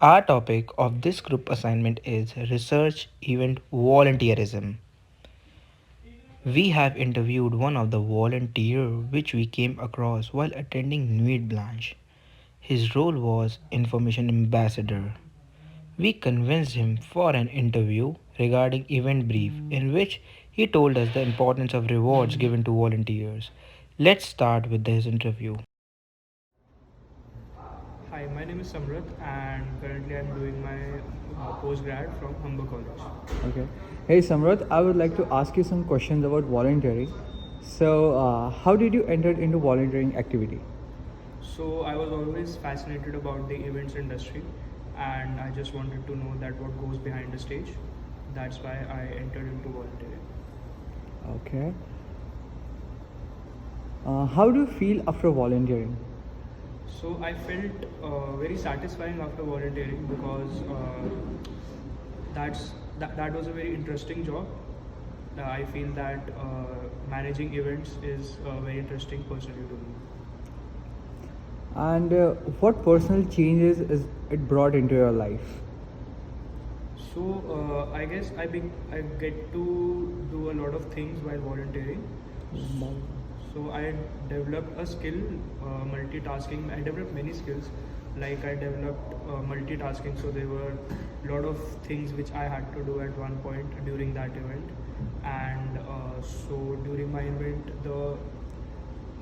Our topic of this group assignment is research event volunteerism. We have interviewed one of the volunteers which we came across while attending Nuit Blanche. His role was information ambassador. We convinced him for an interview regarding event brief in which he told us the importance of rewards given to volunteers. Let's start with his interview. Hi, my name is Samrat and currently I'm doing my postgrad from Humber College. Okay. Hey Samrat, I would like to ask you some questions about volunteering. How did you enter into volunteering activity? So I was always fascinated about the events industry and I just wanted to know that what goes behind the stage. That's why I entered into volunteering. Okay. How do you feel after volunteering? So I felt very satisfying after volunteering because that was a very interesting job. I feel that managing events is very interesting personally to me. And what personal changes is it brought into your life? So I guess I get to do a lot of things while volunteering. So I developed a skill, multitasking. I developed many skills, like I developed multitasking. So there were a lot of things which I had to do at one point during that event, and so during my event,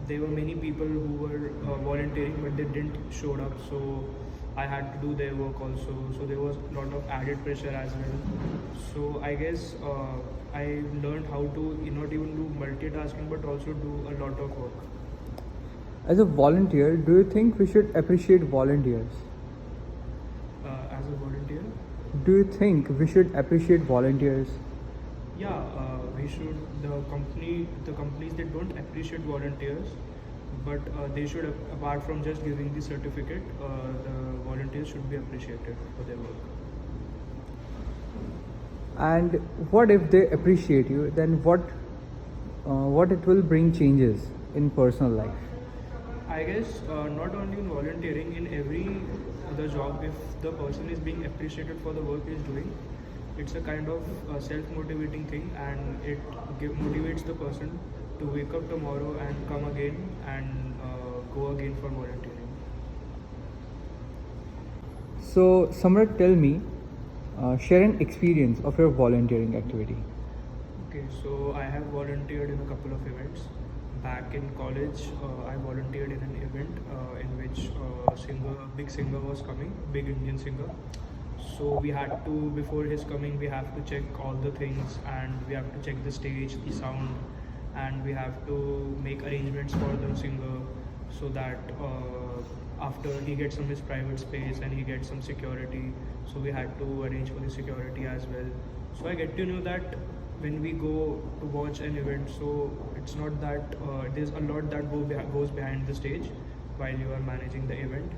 there were many people who were volunteering but they didn't showed up, so I had to do their work also, so there was a lot of added pressure as well. So I guess I learned how to not even do multitasking but also do a lot of work. As a volunteer, do you think we should appreciate volunteers? As a volunteer, Do you think we should appreciate volunteers? yeah, we should. The companies that don't appreciate volunteers, but they should, apart from just giving the certificate, the volunteers should be appreciated for their work. And what if they appreciate you? Then what it will bring changes in personal life? I guess not only in volunteering, in every other job, if the person is being appreciated for the work he is doing, it's a kind of self-motivating thing, and it motivates the person to wake up tomorrow and come again and go again for volunteering. So, Samrat, tell me, share an experience of your volunteering activity. Okay, so I have volunteered in a couple of events. Back in college, I volunteered in an event in which a big singer was coming, big Indian singer. So we had to, before his coming, we have to check all the things, and we have to check the stage, the sound, and we have to make arrangements for the singer so that after he gets some his private space and he gets some security, so we had to arrange for the security as well. So I get to know that when we go to watch an event, so it's not that there's a lot that goes behind the stage while you are managing the event.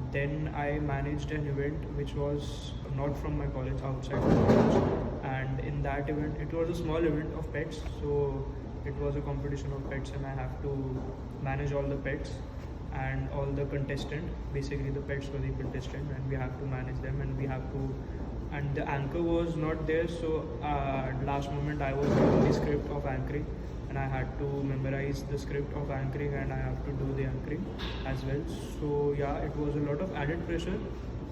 Then I managed an event which was not from my college, outside the college, and in that event, it was a small event of pets. So it was a competition of pets, and I have to manage all the pets and all the contestant. Basically, the pets were the contestant, and we have to manage them, and we have to. And the anchor was not there, so last moment I was given the script of anchoring, and I had to memorize the script of anchoring, and I have to do the anchoring as well. So yeah, it was a lot of added pressure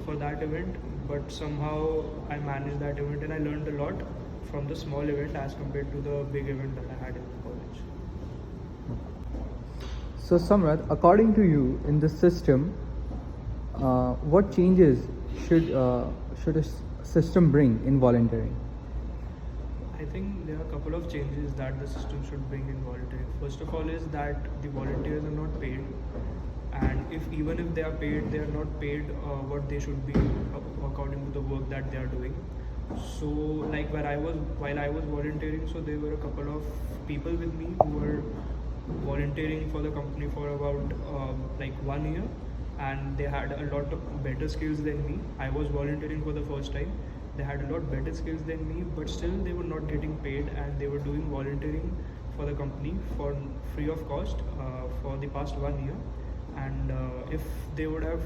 for that event, but somehow I managed that event, and I learned a lot from the small event as compared to the big event that I had in college. So, Samrat, according to you, in the system, what changes should a system bring in volunteering? I think there are a couple of changes that the system should bring in volunteering. First of all, is that the volunteers are not paid, and if even if they are paid, they are not paid what they should be according to the work that they are doing. So, like while I was volunteering, so there were a couple of people with me who were volunteering for the company for about like 1 year, and they had a lot of better skills than me. I was volunteering for the first time. They had a lot better skills than me, but still they were not getting paid, and they were doing volunteering for the company for free of cost for the past 1 year. And if they would have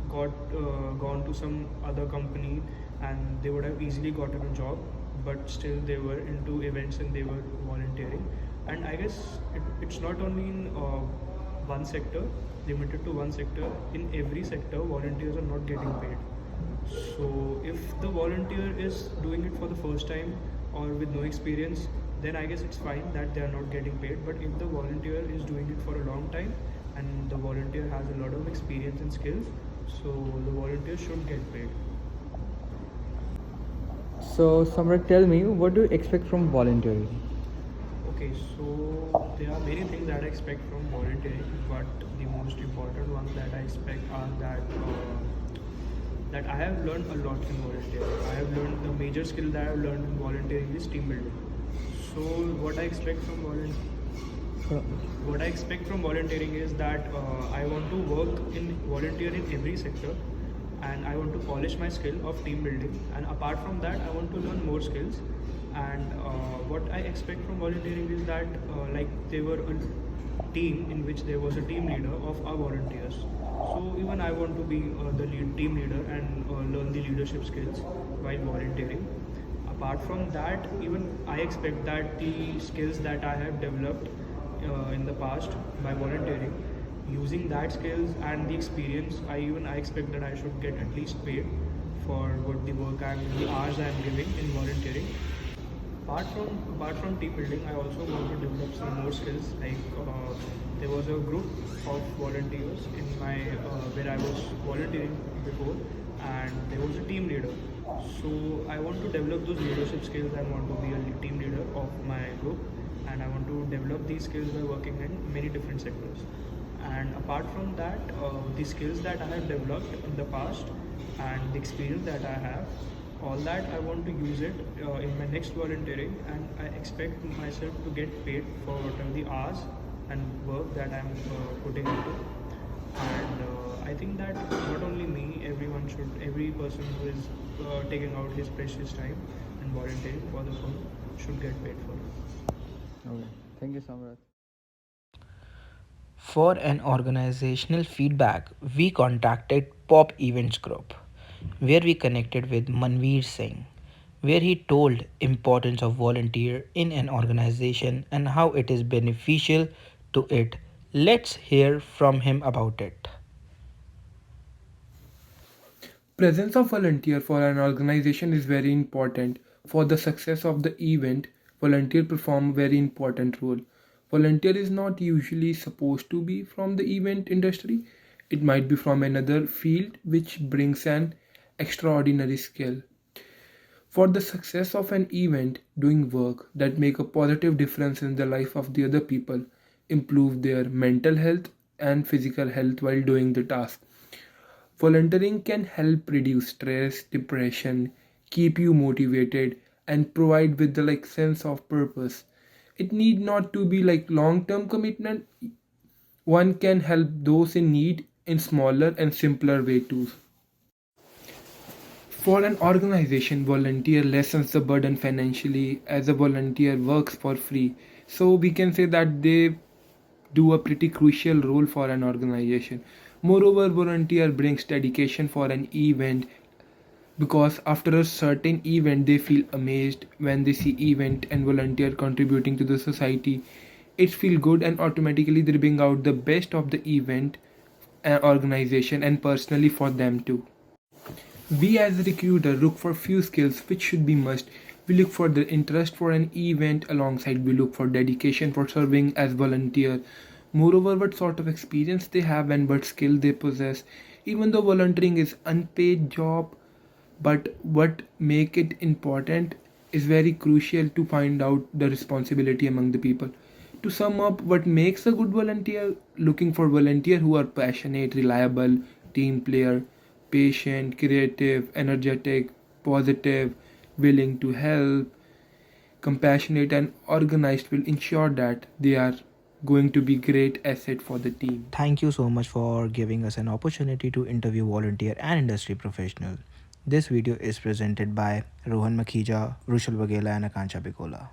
gone to some other company, and they would have easily gotten a job, but still they were into events and they were volunteering. And I guess it's not only in one sector, limited to one sector. In every sector, volunteers are not getting paid. So if the volunteer is doing it for the first time or with no experience, then I guess it's fine that they are not getting paid. But if the volunteer is doing it for a long time and the volunteer has a lot of experience and skills, so the volunteer should get paid. So, Samrat, tell me, what do you expect from volunteering? Okay, so there are many things that I expect from volunteering, but the most important ones that I expect are that I have learned a lot in volunteering. I have learned the major skill that I have learned in volunteering is team building. So what I expect from volunteering is that I want to volunteer in every sector, and I want to polish my skill of team building. And apart from that, I want to learn more skills. And what I expect from volunteering is that like they were a team in which there was a team leader of our volunteers. So even I want to be the team leader and learn the leadership skills while volunteering. Apart from that, even I expect that the skills that I have developed in the past by volunteering, using that skills and the experience, I expect that I should get at least paid for what the work and the hours I am giving in volunteering. Apart from team building, I also want to develop some more skills. Like there was a group of volunteers in my where I was volunteering before, and there was a team leader. So I want to develop those leadership skills. I want to be a team leader of my group, and I want to develop these skills by working in many different sectors. And apart from that, the skills that I have developed in the past and the experience that I have, all that I want to use it in my next volunteering, and I expect myself to get paid for whatever the hours and work that I'm putting into. And I think that not only me, every person who is taking out his precious time and volunteering for the fun should get paid for it. Okay. Thank you, Samrat. For an organizational feedback, we contacted Pop Events Group, where we connected with Manveer Singh, where he told importance of volunteer in an organization and how it is beneficial to it. Let's hear from him about it. Presence of volunteer for an organization is very important. For the success of the event, volunteer perform a very important role. Volunteer is not usually supposed to be from the event industry. It might be from another field which brings an extraordinary skill. For the success of an event, doing work that make a positive difference in the life of the other people, improve their mental health and physical health while doing the task. Volunteering can help reduce stress, depression, keep you motivated, and provide with the sense of purpose. It need not to be like long-term commitment. One can help those in need in smaller and simpler way too. For an organization, volunteer lessens the burden financially as a volunteer works for free. So we can say that they do a pretty crucial role for an organization. Moreover, volunteer brings dedication for an event because after a certain event they feel amazed when they see event and volunteer contributing to the society. It feel good and automatically they bring out the best of the event organization and personally for them too. We as a recruiter look for few skills which should be must. We look for the interest for an event alongside we look for dedication for serving as volunteer. Moreover, what sort of experience they have and what skill they possess. Even though volunteering is unpaid job, but what make it important is very crucial to find out the responsibility among the people. To sum up, what makes a good volunteer? Looking for volunteer who are passionate, reliable, team player, patient, creative, energetic, positive, willing to help, compassionate and organized will ensure that they are going to be great asset for the team. Thank you so much for giving us an opportunity to interview volunteer and industry professionals. This video is presented by Rohan Makhija, Rushal Bagela, and Akanksha Bikola.